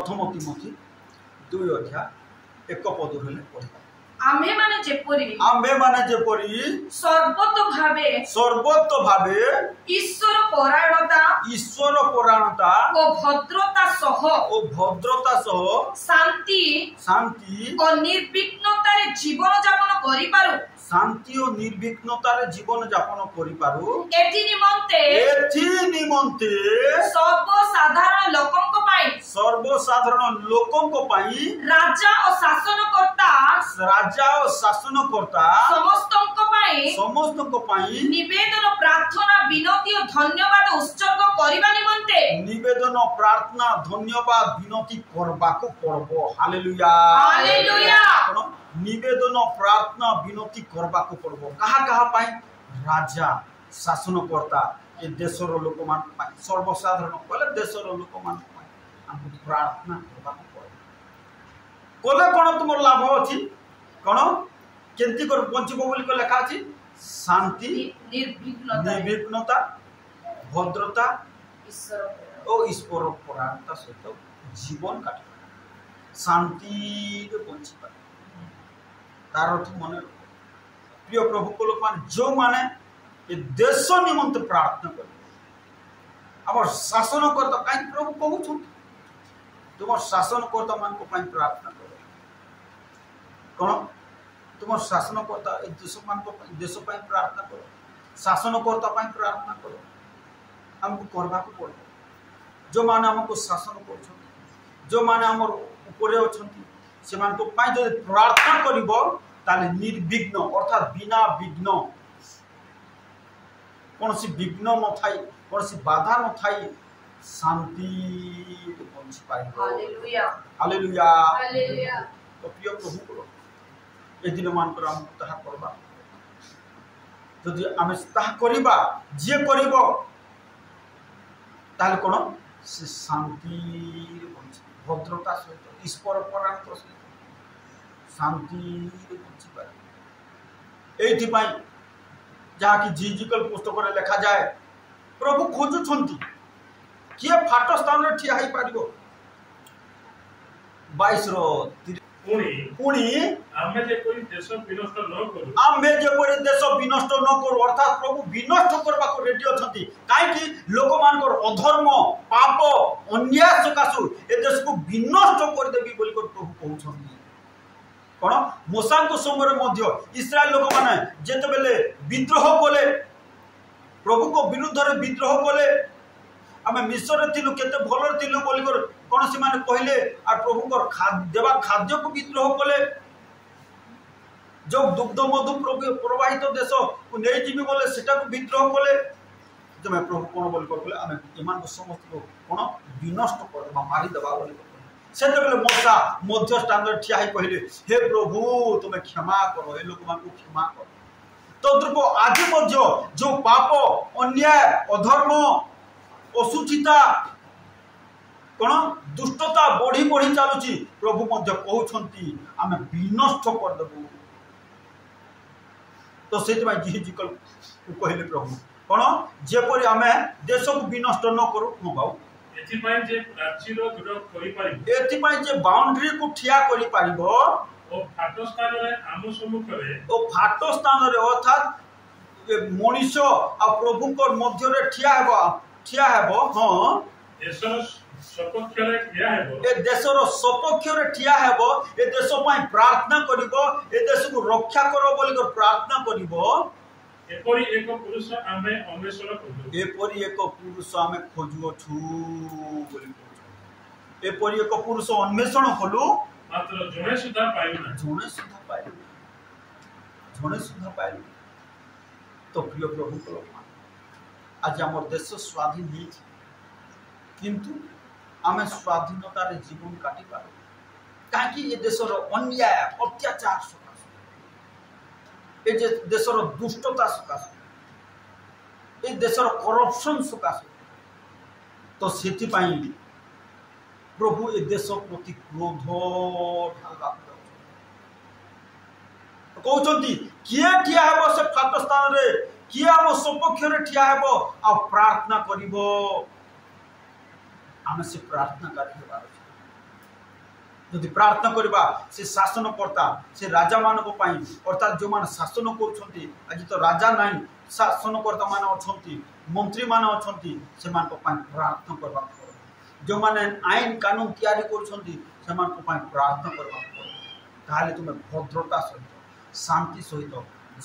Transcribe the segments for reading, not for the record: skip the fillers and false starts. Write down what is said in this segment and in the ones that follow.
प्रथम तिमोथी 2 अध्याय 1 पद हेले पढ़ा आम्भे माने जेपरी सर्वतो भावे ईश्वर परायणता ओ भद्रता सह शांति और निर्विघ्नतारे जीवन यापन करि पारु एथि निमंते सर्वसाधारण लोकंक पाई राजा और शासनकर्ता समस्तंक पाई निवेदन प्रार्थना विनती और धन्यवाद उत्सर्ग करिबा निमंते निवेदन प्रार्थना धन्यवाद विनती करबाको पड़बो। Hallelujah hallelujah. निवेदन प्रार्थना विनती करबाको पड़बो कहा पाई राजा शासनकर्ता ए देशर लोक मान पाई सर्वसाधारण बोले देशर लोक मान पाई हमको प्रार्थना करबाको पड़बो कोले कोन तुमर लाभ अछि कोन केंती कर बंचिबो बोली को लिखा अछि शांति निर्विघ्नता भद्रता ईश्वर परायणता सहित जीवन काट शांति रे बंची पाए तार अर्थ मन प्रिय प्रभु को लोक मान जो माने ए देश निमंत प्रार्थना कर हमर शासनकर्ता काई प्रभु कहू छ तुम शासनकर्ता मान को पाई प्रार्थना कर कोन तुम शासनकर्ता ए देश पाई प्रार्थना कर शासनकर्ता पाई प्रार्थना कर हमको करबा को पड़ो जो माने हमको शासन कर जो माने हमर ऊपरे अछंती से मान को पाई जो प्रार्थना करिवो ताले निर्विघ्न अर्थात बिना विघ्न कोनसी विघ्न न थाई कोनसी बाधा न थाई शांति पहुंच पाई। Hallelujah hallelujah hallelujah. तो प्रिय प्रभु को ए दिन मान पर हम ताहा करबा जदि आमे ताहा करिबा जे करिवो ताले कोन से शांति भद्रता सहित ईश्वर परायणता सहित शांति बंची पाए एथि पाई जहाँ कि जिजिकल पुस्तक रे लिखा जाए प्रभु खोजुछंती किए फाट स्थान रे ठिया होई पारिबो 22 रो पुणी आमे जे कोई देश विनष्ट न करू अर्थात प्रभु विनष्ट करबा को रेडी अछंती काई कि लोक मानकर अधर्म पाप अन्याय सकासु ए देश को विनष्ट कर देबी बोली को प्रभु कहउछंती कोन मूसा को समय मध्य इस्राएल लोक माने जेते बेले विद्रोह कोले प्रभु को विरुद्ध रे विद्रोह कोले आमे मिस्र रे थिलु केते भलो थिलु बोली को कोन से माने कहले आ प्रभु को खाद्य को विद्रोह कोले जो दुग्ध मधु प्रवाहित देश को नहीं जीवी बोले सेटा को विद्रोह कोले जब प्रभु कोन बोली कहले आमे ईमान को समस्त को कोन विनष्ट करबा मारी दबा बोली से बेले मूसा मध्य स्थान रे ठिया ही कहले हे प्रभु तुमे क्षमा करो ए लोक मान को क्षमा करो तो द्रुप आज मध्य जो पाप अन्याय अधर्म असुचिता कोन दुष्टता बढ़ी बढ़ी चलुची प्रभु मध्य कहउछंती आमे विनष्ट कर देबो तो सेति में जिहिजिकल कहले प्रभु कोन जेपरि आमे देश को विनष्ट न करू न बाऊ एथि पय जे प्राचीर दृढ़ करि पारिबो एथि पय जे बाउंड्री को ठिया करि पारिबो ओ फाटो स्थान रे आम सम्मुख रे ओ फाटो स्थान रे अर्थात मनुष्य आ प्रभु को मध्य रे ठिया हेबो हां देशर सपक्ष रे ठिया हेबो ए देशर सपक्ष रे ठिया हेबो ए देश पय प्रार्थना करिवो ए देश को रक्षा करो बोली को प्रार्थना करिवो एपरि एक पुरुष आमे अन्वेषण करू एपरि एक पुरुष आमे खोजुओ छु बोली एपरि एक पुरुष अन्वेषण कलु मात्र जणे सुधा पाइलु तो प्रिय प्रभु को आज हमर देश स्वाधीन ही किंतु आमे स्वाधीनता रे जीवन काटी पारो काकी ये देशर अन्याय अत्याचार सकाश ए जे देशर दुष्टता सकाश ए देशर करप्शन सकाश तो सेति पाई प्रभु ए देश प्रति क्रोध ढालबा कहउछंती किए ठिया हेबो से फाट स्थान रे किए हम सपक्ष रे ठिया हेबो आ प्रार्थना करिवो आमे से प्रार्थना करि हेबार যদি প্রার্থনা করিবা সে শাসনকর্তা সে রাজা মানক পাই অর্থাৎ যে মানে শাসন করছন্তি আজ তো রাজা নাই শাসনকর্তা মানে অছন্তি মন্ত্রী মানে অছন্তি সেମାନଙ୍କ পাই প্রার্থনা করবা যে মানে আইন কানুন তৈরি করছন্তি সেମାନଙ୍କ পাই প্রার্থনা করবা তাহলে তুমি ভদ্রতা সহিত শান্তি সহিত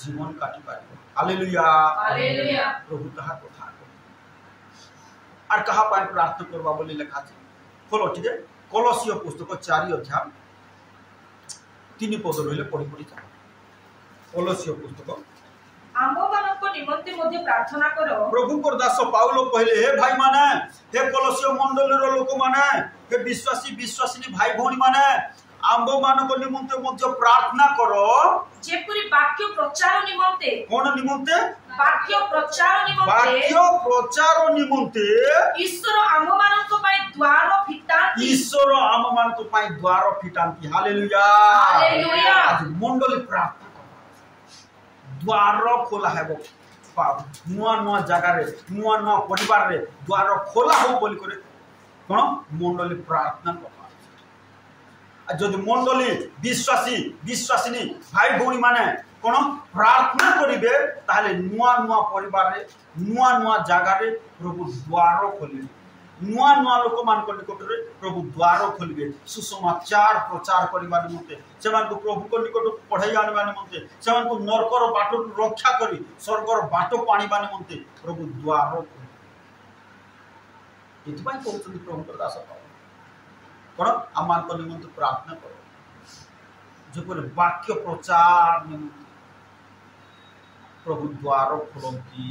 জীবন কাটি পারিব হালেলুয়া हालेलुया প্রভু তাহা কথা আর কাহা পাই প্রার্থনা করবা বলি লেখা আছে খোলো ঠিক আছে কলসীয় পুস্তক 4 অধ্যায় 3 পদ রইলে পড়ি পড়ি যাও কলসীয় পুস্তক आम्भମାନଙ୍କ निमन्ते मध्ये प्रार्थना करो प्रभुଙ୍କର ଦାସ ପାଉଲ କହିଲେ हे भाई माने हे କଲସୀୟ ମଣ୍ଡଳୀର ଲୋକ ମାନେ हे ବିଶ୍ୱାସୀ ବିଶ୍ୱାସିନୀ ଭାଇ ଭଉଣୀ ମାନେ आंब ମାନଙ୍କ ନିମନ୍ତେ ମଧ୍ୟ ପ୍ରାର୍ଥନା କର जेपुरी वाक्य प्रचार निमन्ते कोन निमन्ते वाक्य प्रचार निमन्ते वाक्य प्रचार निमन्ते ईश्वर आम्भମାନଙ୍କ ପାଇଁ द्वार फिटाନ୍ତି ईश्वर आमମାନଙ୍କ ପାଇଁ द्वार फिटाନ୍ତି हालेलुया हालेलुया आज मंडली प्रार्थना द्वार खोला हेबो नुआ नुआ जगह रे नुआ नुआ परिवार रे द्वार खोला हो बोली करे कोन मंडली प्रार्थना कर যদি মন্ডলী বিশ্বাসী বিশ্বাসিনী ভাই ভৌণী মানে কোন প্রার্থনা করিবে তাহলে নুয়া নুয়া পরিবারে নুয়া নুয়া জায়গায় প্রভু দ্বার খোলিবে নুয়া নুয়া লোক মানক নিকটরে প্রভু দ্বার খোলিবে সুসমাচার প্রচার করিবার নিমন্তে সেমানকু প্রভুক নিকট পঢ়াই আনিবার নিমন্তে সেমানকু নরকর বাটু রক্ষা করি স্বর্গর বাটু পানিবা নিমন্তে প্রভু দ্বার খোলিবে এতপাই কହୁଛନ୍ତି প্রভুଙ୍କର দাস कौन आम निमंत्र प्रार्थना करो जो वाक्य प्रचार निमंत्र प्रभु द्वार खोलती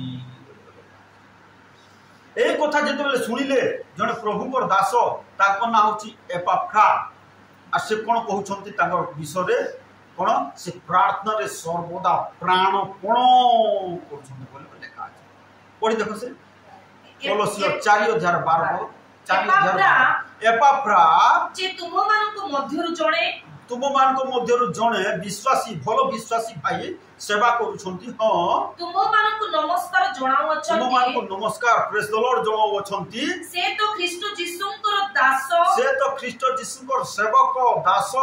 এই কথা যেতবেলে শুনিলে জনে প্রভুଙ୍କର দাস তাଙ୍କ না হচ্ছে এপাফ্রা আর সে কোন কହୁଛନ୍ତି তাଙ୍କ বিষয়ে কোন সে প্রার্থনারে সর্বদা প্রাণপণ করছেন বলে লেখা আছে পড়ি দেখো সে কলসীয় 4 অধ্যায় 12 एपाफ्रा जे तुमମାନଙ୍କ ମଧ୍ୟରୁ ଜଣେ तुमମାନଙ୍କ ମଧ୍ୟରୁ ଜଣେ ବିଶ୍ୱାସୀ ଭଲ ବିଶ୍ୱାସୀ ଭାଇ ସେବା କରୁଛନ୍ତି ହଁ ତୁମମାନଙ୍କୁ ନମସ୍କାର ଜଣାଉଅଛନ୍ତି ତୁମମାନଙ୍କୁ ନମସ୍କାର ପ୍ରେଜ୍ ଦ ଲର୍ଡ ଜଣାଉଅଛନ୍ତି ସେ ତ ଖ୍ରୀଷ୍ଟ ଯୀଶୁଙ୍କର ଦାସ ସେ ତ ଖ୍ରୀଷ୍ଟ ଯୀଶୁଙ୍କର ସେବକ ଦାସ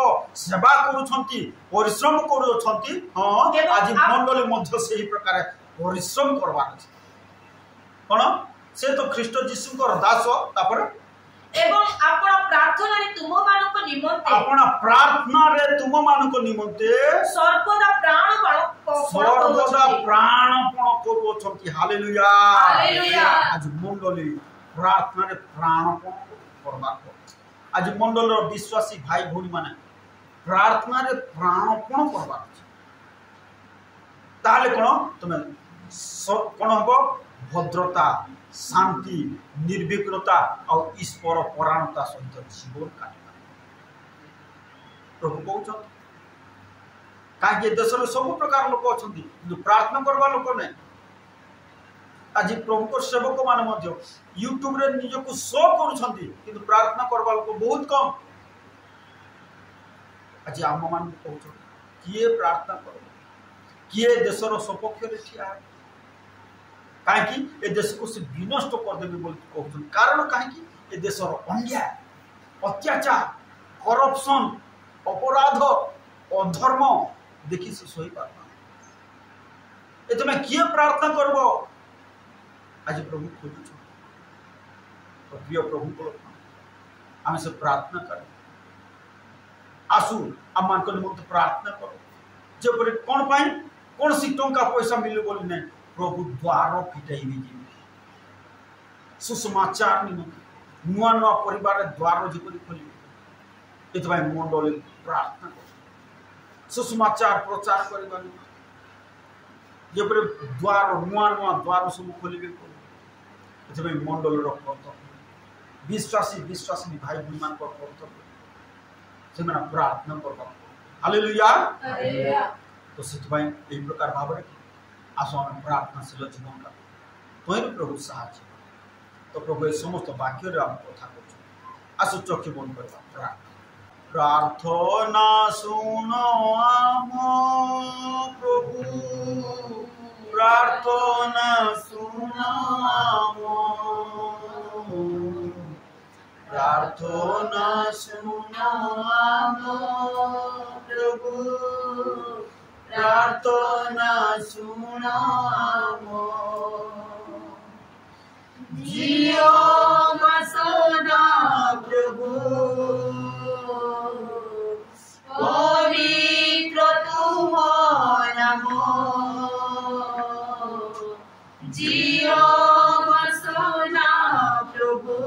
ସେବା କରୁଛନ୍ତି ପରିଶ୍ରମ କରୁଛନ୍ତି ହଁ ଆଜି ମଣ୍ଡଳୀ ମଧ୍ୟ ସେହି ପ୍ରକାର ପରିଶ୍ରମ କରବାର ଅଛି କଣ ସେ ତ ଖ୍ରୀଷ୍ଟ ଯୀଶୁଙ୍କର ଦାସ ତାପରେ ଏବଂ ଆପଣ ପ୍ରାର୍ଥନାରେ ତୁମମାନଙ୍କ ନିମନ୍ତେ ଆପଣ ପ୍ରାର୍ଥନାରେ ତୁମମାନଙ୍କ ନିମନ୍ତେ ସର୍ବଦା ପ୍ରାଣପଣ କରୁଅଛନ୍ତି ହାଲେଲୁୟା ହାଲେଲୁୟା ଆଜି ମଣ୍ଡଳୀ ପ୍ରାର୍ଥନାରେ ପ୍ରାଣପଣ କରବାକୁ ଆଜି ମଣ୍ଡଳୀର ବିଶ୍ୱାସୀ ଭାଇ ଭଉଣୀ ମାନେ ପ୍ରାର୍ଥନାରେ ପ୍ରାଣପଣ କରବାର ଅଛି ତାହେଲେ କଣ ତମେ କଣ ହବ ଭଦ୍ରତା शांति निर्विघ्नता और ईश्वर परायणता सहित जीवन काट प्रभु कहते कहीं देश में सब प्रकार लोक अच्छा प्रार्थना करवा लोक नहीं आज प्रभु सेवक मान यूट्यूब रे निजक शो कर प्रार्थना करवा लोक बहुत कम आज आम मान कहते किए प्रार्थना कर किए देशर सपक्ष ठिया कहीं ए देश को से विनष्ट करदेवी बोल कहते कारण कहीं ए देशर अन्याय अत्याचार करप्शन अपराध अधर्म देखी से सही पार ए किए प्रार्थना करब आज प्रभु खोजु प्रिय प्रभु को आम से प्रार्थना कर आसु आम मान निमंत्र प्रार्थना कर जो कौन पाई कौन सी टंका पैसा मिले बोली नहीं प्रभु द्वार फिटाइबे सुसमाचार निमंत्रण नुआ नुआ परिवार द्वार जेपरी खोलिबे एतबाई मंडली प्रार्थना कर सुसमाचार प्रचार करबा जेपरी द्वार नुआ नुआ द्वार सब खोलिबे एतबाई मंडलर कर्तव्य विश्वासी विश्वासिनी भाई भौणी मान कर्तव्य से प्रार्थना करबा हालेलुया हालेलुया तो सेतबाई एई प्रकार भाबरे आसो आम प्रार्थनाशील जीवन का तुम प्रभु साहाଯ୍य तो प्रभु ये समस्त वाक्य आम कथा कर आसो चक्षु बंद करवा प्रार्थना सुन आम प्रभु प्रार्थना सुन आम प्रार्थना सुन आम प्रभु प्रार्थना सुनो जियो सदा प्रभु पवित्र तुम नाम जियो सदा प्रभु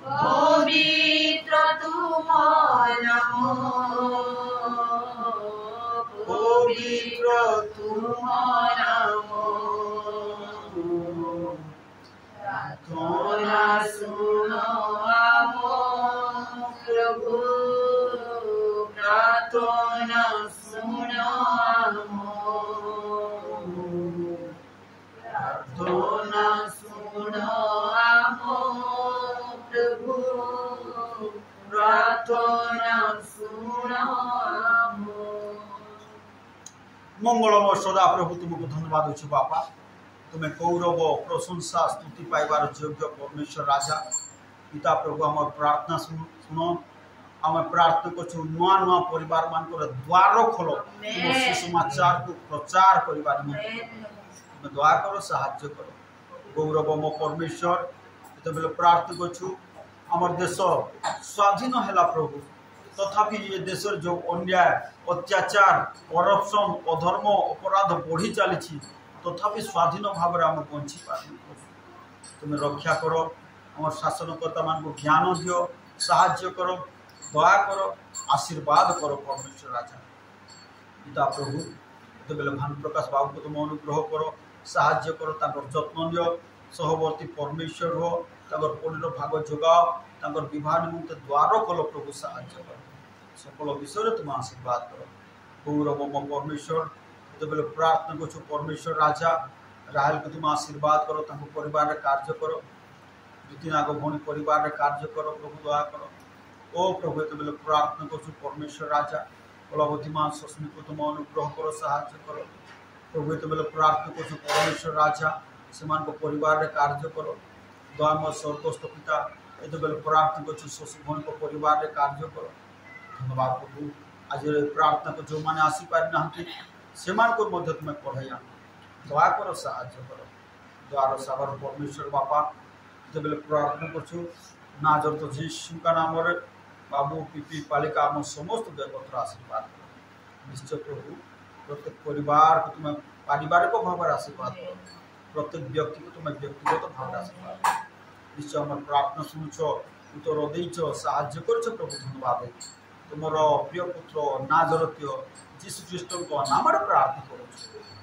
पवित्र तुम नाम पवित्र तुम नाम प्रार्थना सुनो प्रभु प्रार्थना सुनो प्रार्थना सुनो प्रभु प्रार्थना सुनो मंगलमय सदा प्रभु तुमको धन्यवाद अच्छे बापा तुम्हें गौरव प्रशंसा स्तुति पाइबार योग्य परमेश्वर राजा पिता प्रभु आम प्रार्थना शुण आम प्रार्थना कर नुआ नुआ परिवार मान द्वार खोल तुम सुसमाचार को प्रचार करने तुम्हें दया कर साहाय्य कर गौरव मो परमेश्वर जो प्रार्थना करूँ आम देश स्वाधीन है प्रभु तथापि ये देश जो अन्याय अत्याचार करप्शन अधर्म अपराध बढ़ी चली तथापि स्वाधीन भाव में आम बंची पार तुम्हें रक्षा कर आम शासनकर्ता मान ज्ञान दियो साहाय्य कर दया कर आशीर्वाद कर परमेश्वर राजा पिता प्रभु जो भानु प्रकाश बाबू को तुम अनुग्रह कर साहाय्य कर जत्न नियो सहवर्ती परमेश्वर हो पढ़ीर भाग जोगाओ विवाह निमंते द्वार खोल प्रभु साहाय्य कर सकल विषय तुम आशीर्वाद कर गौरव मो परमेश्वर जो प्रार्थना कर परमेश्वर राजा राहल को तुम आशीर्वाद कर परिवार कार्य कर रीतिनाग भौणी परिवार कार्य कर प्रभु दया कर ओ प्रभु जो प्रार्थना कर परमेश्वर राजा कलावती माँ शशनी को तुम अनुग्रह कर साहाय्य कर प्रभु जो प्रार्थना कर परमेश्वर राजा से परिवार कार्य कर दयामय स्वर्गस्थ पिता जो प्रार्थना कर शशि भौणी को परिवार कार्य कर धन्यवाद प्रभु आज प्रार्थना को जो मैंने आसीपारी ना से तुम्हें पढ़ाई दया कर साहाय्य कर द्वार सागर परमेश्वर बापा जो प्रार्थना कर नाजरत यीशु का नाम बाबू पीपी पालिका आम समस्त देवतर आशीर्वाद कर निश्चय प्रभु प्रत्येक परिवार को तुम्हें पारिवारिक भाव आशीर्वाद कर प्रत्येक व्यक्ति को तुम्हें व्यक्तिगत भाव आशीर्वाद कर निश्चय आम प्रार्थना शुणुच उत्तर देच साहाय्य कर प्रभु धन्यवाद तुम प्रिय पुत्र नाजरत यीशु ख्रीष्ट नाम प्रार्थना करूँ